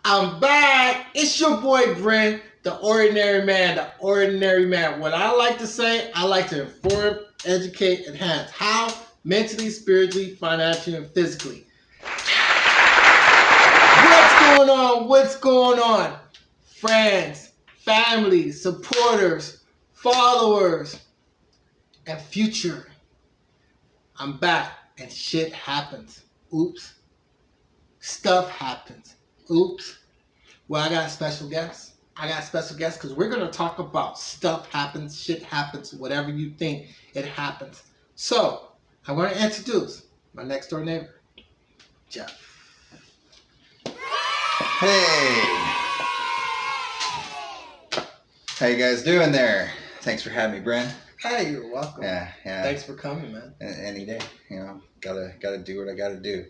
I'm back. It's your boy Brent, the ordinary man, the ordinary man. What I like to say, I like to inform, educate, enhance. How? Mentally, spiritually, financially, and physically. What's going on? What's going on? Friends, family, supporters, followers, and future. I'm back and shit happens. Oops. Stuff happens. Oops. Well, I got a special guest. Because we're going to talk about stuff happens, shit happens, whatever you think it happens. So, I want to introduce my next door neighbor, Jeff. Hey, how you guys doing there? Thanks for having me, Brent. Hey, you're welcome. Yeah. Thanks for coming, man. Any day, gotta do what I gotta do.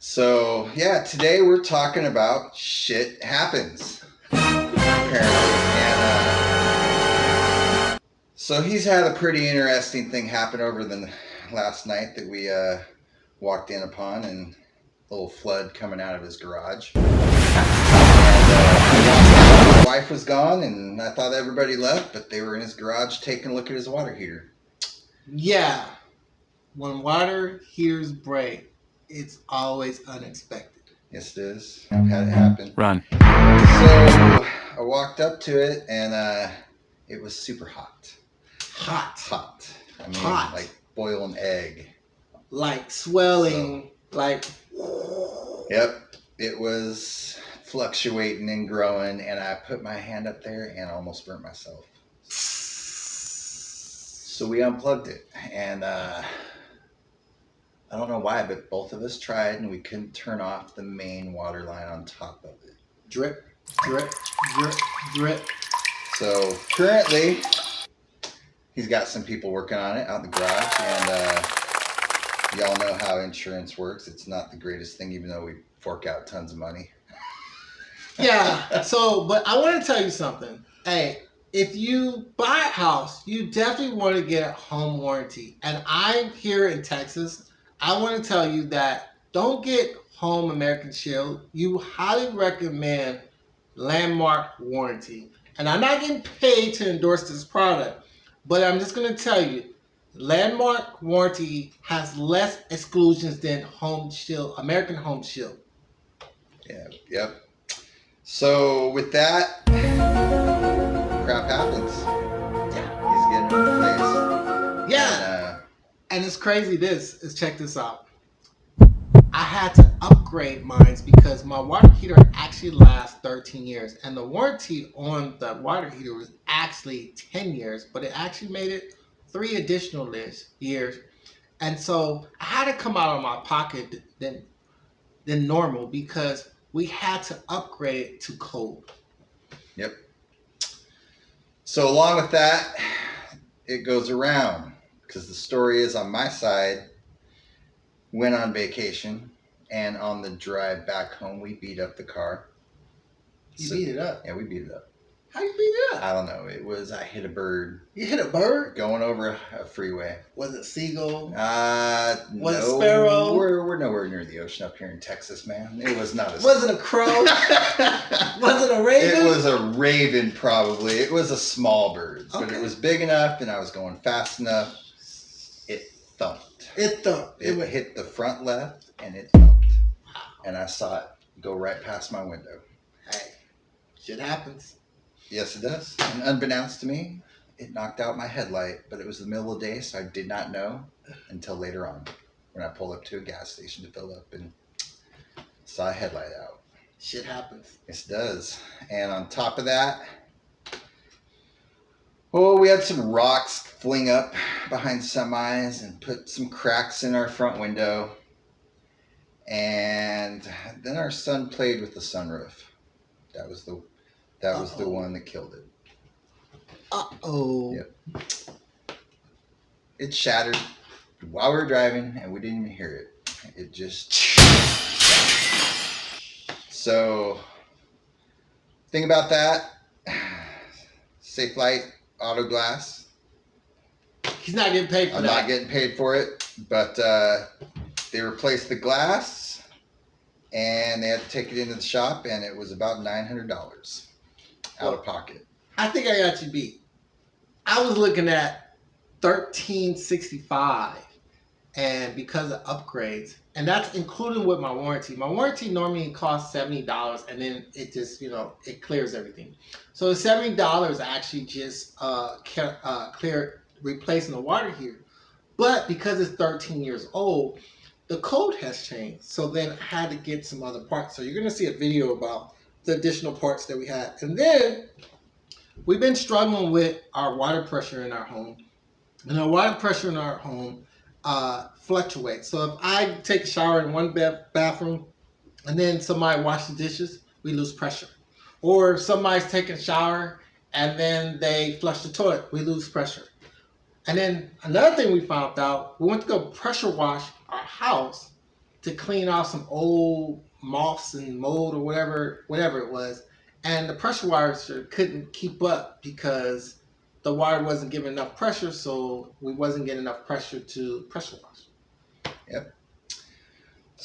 So yeah, today we're talking about shit happens. Apparently, and so he's had a pretty interesting thing happen over the last night that we walked in upon, and a little flood coming out of his garage. My wife was gone, and I thought everybody left, but they were in his garage taking a look at his water heater. Yeah. When water heaters break, it's always unexpected. Yes, it is. I've had it happen. Run. So I walked up to it, and it was super hot. Hot. I mean, Hot. like boil an egg. Like swelling, like... Yep. It was fluctuating and growing, and I put my hand up there and almost burnt myself. So we unplugged it, and I don't know why, but both of us tried, and we couldn't turn off the main water line on top of it. Drip, drip, drip, drip. So currently, he's got some people working on it out in the garage, and y'all know how insurance works. It's not the greatest thing, even though we fork out tons of money. Yeah. So, but I want to tell you something. Hey, if you buy a house, you definitely want to get a home warranty. And I'm here in Texas. I want to tell you that don't get Home American Shield. You highly recommend Landmark Warranty. And I'm not getting paid to endorse this product, but I'm just going to tell you, Landmark Warranty has less exclusions than Home Shield, American Home Shield. Yeah, yep. So with that, crap happens. Yeah. He's getting replaced. Yeah. And it's crazy. Check this out. I had to upgrade mine because my water heater actually lasts 13 years, and the warranty on the water heater was actually 10 years, but it actually made it 3 additional years. And so I had to come out of my pocket than normal because we had to upgrade it to cold. Yep. So along with that, it goes around, because the story is on my side. Went on vacation, and on the drive back home, we beat up the car. You beat it up? Yeah, we beat it up. How you beat it up? I don't know. I hit a bird. You hit a bird? Going over a freeway. Was it seagull? Was it sparrow? We're nowhere near the ocean up here in Texas, man. It was not a... Was it a crow? Was it a raven? It was a raven, probably. It was a small bird, but it was big enough, and I was going fast enough. It thumped. It thumped. It hit the front left, and it thumped. Wow. And I saw it go right past my window. Hey, shit happens. Yes, it does. And unbeknownst to me, it knocked out my headlight, but it was the middle of the day, so I did not know until later on when I pulled up to a gas station to fill up and saw a headlight out. Shit happens. Yes, it does. And on top of that, we had some rocks fling up behind semis and put some cracks in our front window. And then our son played with the sunroof. That was the one that killed it. Uh-oh. Yep. It shattered while we were driving, and we didn't even hear it. It just... So, thing about that, Safelite Auto Glass. He's not getting paid for that. I'm not getting paid for it, but they replaced the glass, and they had to take it into the shop, and it was about $900 out of pocket. I think I got you beat. I was looking at $1,365, and because of upgrades, and that's including with my warranty. My warranty normally costs $70, and then it just it clears everything. So the $70 actually just clear replacing the water heater. But because it's 13 years old, the code has changed. So then I had to get some other parts. So you're going to see a video about the additional parts that we had. And then we've been struggling with our water pressure in our home. And our water pressure in our home fluctuates. So if I take a shower in one bathroom and then somebody wash the dishes, we lose pressure. Or if somebody's taking a shower and then they flush the toilet, we lose pressure. And then another thing we found out, we went to go pressure wash our house to clean off some old moss and mold or whatever it was. And the pressure washer couldn't keep up because the water wasn't giving enough pressure, so we wasn't getting enough pressure to pressure wash. Yep.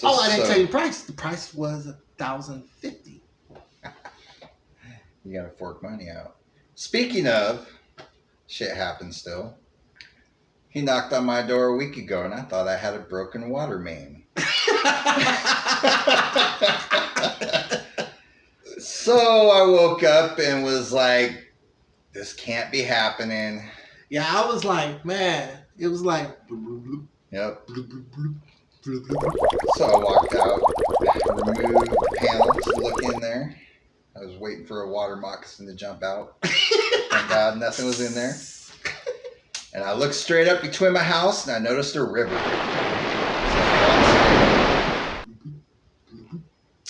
I didn't tell you the price. The price was $1,050. You gotta fork money out. Speaking of, shit happens still. He knocked on my door a week ago, and I thought I had a broken water main. So I woke up and was like, this can't be happening. Yeah, I was like, man, it was like. Yep. So I walked out, removed the panel to look in there. I was waiting for a water moccasin to jump out. Thank God nothing was in there. And I looked straight up between my house and I noticed a river.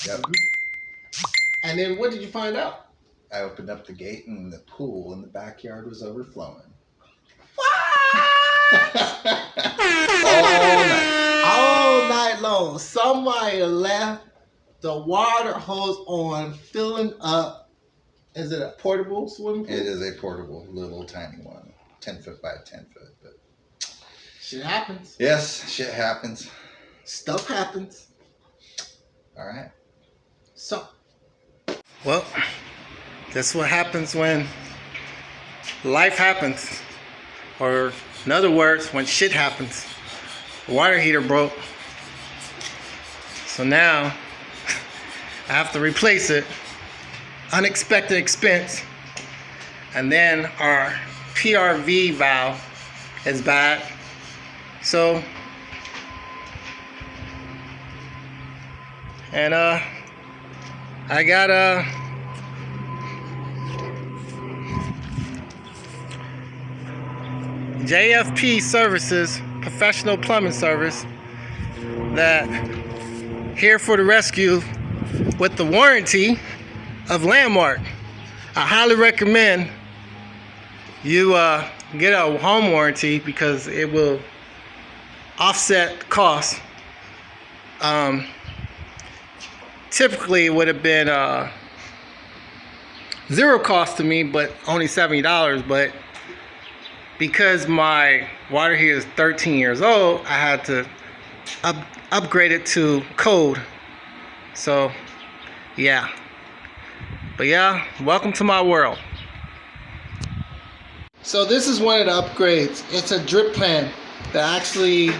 Yep. And then what did you find out? I opened up the gate and the pool in the backyard was overflowing. All night long. Somebody left the water hose on, filling up. Is it a portable swimming pool? It is a portable, little tiny one. 10 foot by 10 foot. But shit happens. yes, shit happens. Stuff happens. All right. So, well, that's what happens when life happens. Or in other words, when shit happens. The water heater broke. So now I have to replace it. Unexpected expense. And then our PRV valve is bad. So, and I got JFP Services, professional plumbing service, that here for the rescue with the warranty of Landmark. I highly recommend you get a home warranty because it will offset the cost. Typically it would have been zero cost to me, but only $70. But because my water heater is 13 years old, I had to upgrade it to code. So yeah. But yeah, welcome to my world. So this is one of the upgrades. It's a drip pan that actually,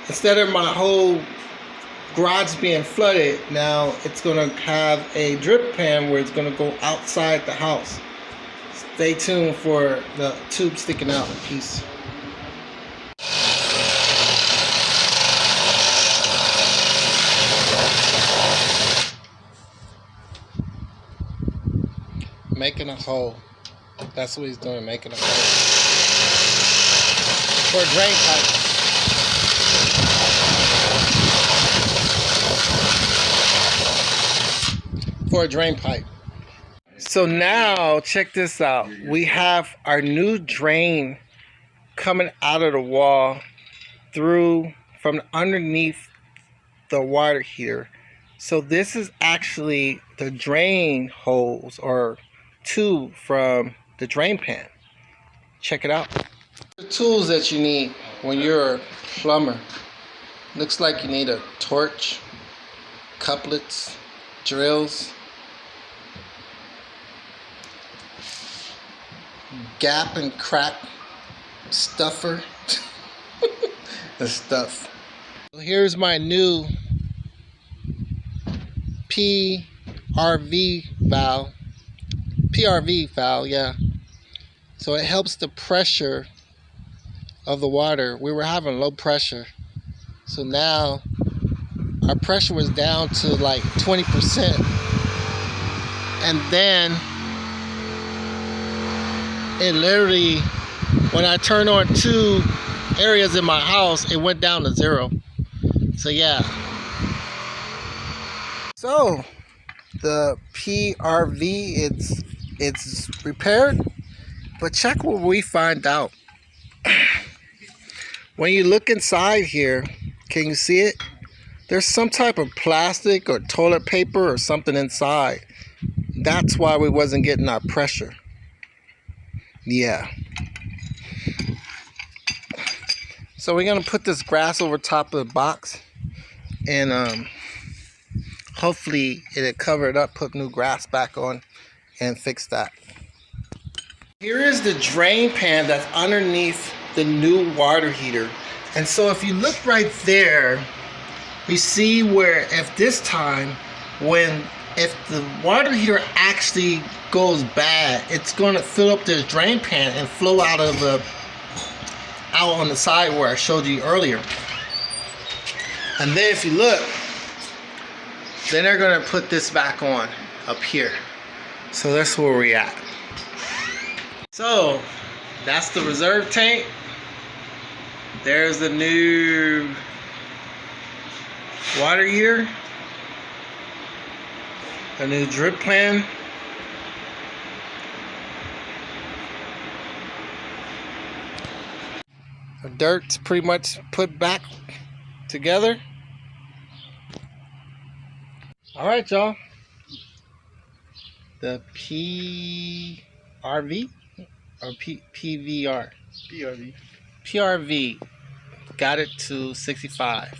instead of my whole garage being flooded, now it's gonna have a drip pan where it's gonna go outside the house. Stay tuned for the tube sticking out in a piece. Making a hole. That's what he's doing, making a hole. For a drain pipe. For a drain pipe. So now, check this out. We have our new drain coming out of the wall through from underneath the water heater. So this is actually the drain hose or tube from the drain pan. Check it out. The tools that you need when you're a plumber. Looks like you need a torch, couplets, drills, gap and crack stuffer and stuff. Here's my new PRV valve. PRV valve, yeah. So it helps the pressure of the water. We were having low pressure. So now our pressure was down to like 20%. And then it literally, when I turned on 2 areas in my house, it went down to 0. So yeah. So the PRV, it's repaired, but check what we find out. When you look inside here, can you see it? There's some type of plastic or toilet paper or something inside. That's why we wasn't getting our pressure. Yeah. So we're gonna put this grass over top of the box, and hopefully it'll cover it up, put new grass back on, and fix that. Here is the drain pan that's underneath the new water heater. And so if you look right there, we see where if this time, if the water heater actually goes bad, it's gonna fill up this drain pan and flow out on the side where I showed you earlier. And then if you look, then they're gonna put this back on up here. So that's where we're at. So that's the reserve tank. There's the new water heater, a new drip pan. The dirt's pretty much put back together. All right, y'all. The PRV or PVR? PRV got it to 65.